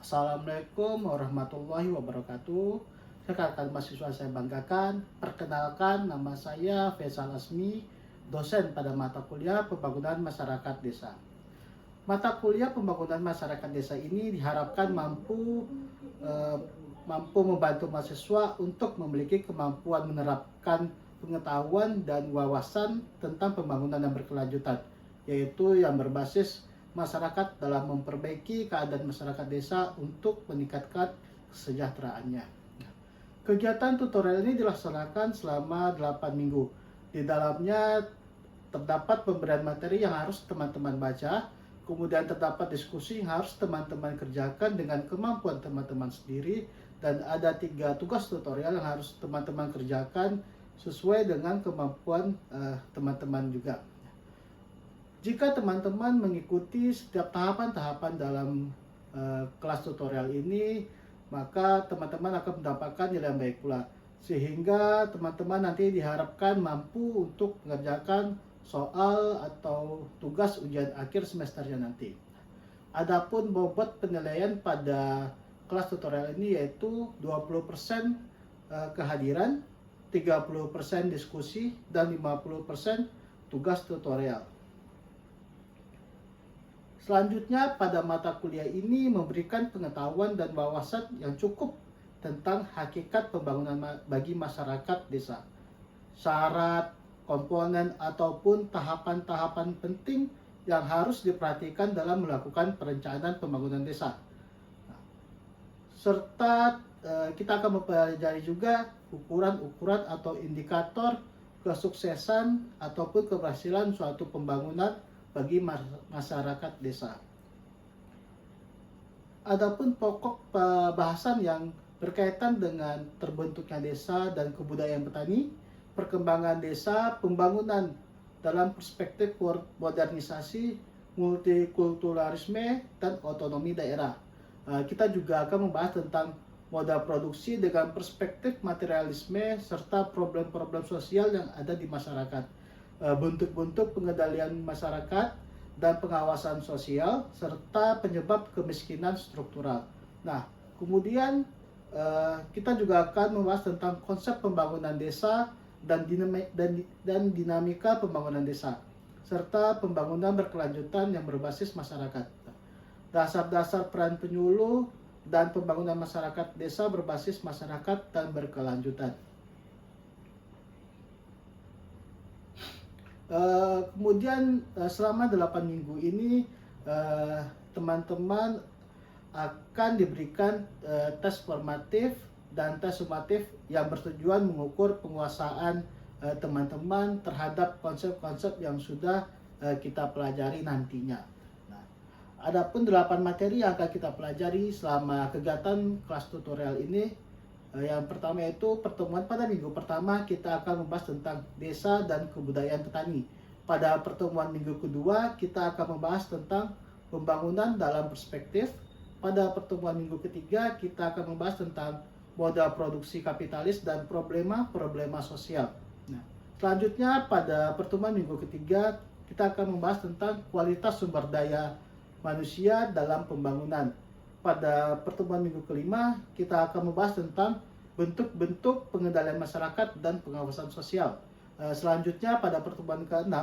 Assalamualaikum warahmatullahi wabarakatuh. Rekan-rekan mahasiswa saya banggakan, perkenalkan nama saya Faisal Asmi, dosen pada mata kuliah Pembangunan Masyarakat Desa. Mata kuliah Pembangunan Masyarakat Desa ini diharapkan mampu membantu mahasiswa untuk memiliki kemampuan menerapkan pengetahuan dan wawasan tentang pembangunan yang berkelanjutan, yaitu yang berbasis masyarakat dalam memperbaiki keadaan masyarakat desa untuk meningkatkan kesejahteraannya. Kegiatan tutorial ini dilaksanakan selama 8 minggu. Di dalamnya terdapat pemberian materi yang harus teman-teman baca, kemudian terdapat diskusi yang harus teman-teman kerjakan dengan kemampuan teman-teman sendiri, dan ada 3 tugas tutorial yang harus teman-teman kerjakan sesuai dengan kemampuan teman-teman juga. Jika teman-teman mengikuti setiap tahapan-tahapan dalam kelas tutorial ini, maka teman-teman akan mendapatkan nilai yang baik pula. Sehingga teman-teman nanti diharapkan mampu untuk mengerjakan soal atau tugas ujian akhir semesternya nanti. Adapun bobot penilaian pada kelas tutorial ini yaitu 20% kehadiran, 30% diskusi, dan 50% tugas tutorial. Selanjutnya, pada mata kuliah ini memberikan pengetahuan dan wawasan yang cukup tentang hakikat pembangunan bagi masyarakat desa, syarat, komponen, ataupun tahapan-tahapan penting yang harus diperhatikan dalam melakukan perencanaan pembangunan desa. Serta kita akan mempelajari juga ukuran-ukuran atau indikator kesuksesan ataupun keberhasilan suatu pembangunan bagi masyarakat desa. Adapun pokok bahasan yang berkaitan dengan terbentuknya desa dan kebudayaan petani, perkembangan desa, pembangunan dalam perspektif modernisasi, multikulturalisme, dan otonomi daerah. Kita juga akan membahas tentang moda produksi dengan perspektif materialisme serta problem-problem sosial yang ada di masyarakat, bentuk-bentuk pengendalian masyarakat dan pengawasan sosial, serta penyebab kemiskinan struktural. Nah, kemudian kita juga akan membahas tentang konsep pembangunan desa dan dinamika pembangunan desa, serta pembangunan berkelanjutan yang berbasis masyarakat. Dasar-dasar peran penyuluh dan pembangunan masyarakat desa berbasis masyarakat dan berkelanjutan. Kemudian selama 8 minggu ini teman-teman akan diberikan tes formatif dan tes sumatif yang bertujuan mengukur penguasaan teman-teman terhadap konsep-konsep yang sudah kita pelajari nantinya. Nah, adapun 8 materi yang akan kita pelajari selama kegiatan kelas tutorial ini. Yang pertama yaitu pertemuan pada minggu pertama kita akan membahas tentang desa dan kebudayaan petani. Pada pertemuan minggu kedua kita akan membahas tentang pembangunan dalam perspektif. Pada pertemuan minggu ketiga kita akan membahas tentang modal produksi kapitalis dan problema sosial. Nah, selanjutnya pada pertemuan minggu ketiga kita akan membahas tentang kualitas sumber daya manusia dalam pembangunan. Pada pertemuan minggu kelima kita akan membahas tentang bentuk-bentuk pengendalian masyarakat dan pengawasan sosial. Selanjutnya pada pertemuan ke-6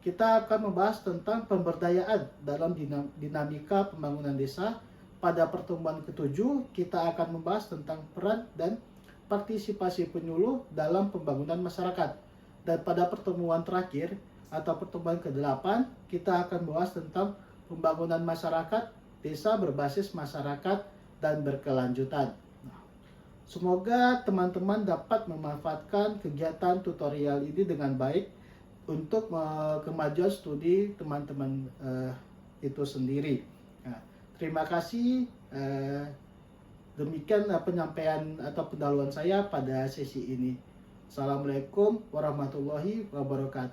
kita akan membahas tentang pemberdayaan dalam dinamika pembangunan desa. Pada pertemuan ke-7 kita akan membahas tentang peran dan partisipasi penyuluh dalam pembangunan masyarakat. Dan pada pertemuan terakhir atau pertemuan ke-8 kita akan membahas tentang pembangunan masyarakat desa berbasis masyarakat dan berkelanjutan. Semoga teman-teman dapat memanfaatkan kegiatan tutorial ini dengan baik untuk kemajuan studi teman-teman itu sendiri. Nah, terima kasih. Demikian penyampaian atau pendahuluan saya pada sesi ini. Assalamualaikum warahmatullahi wabarakatuh.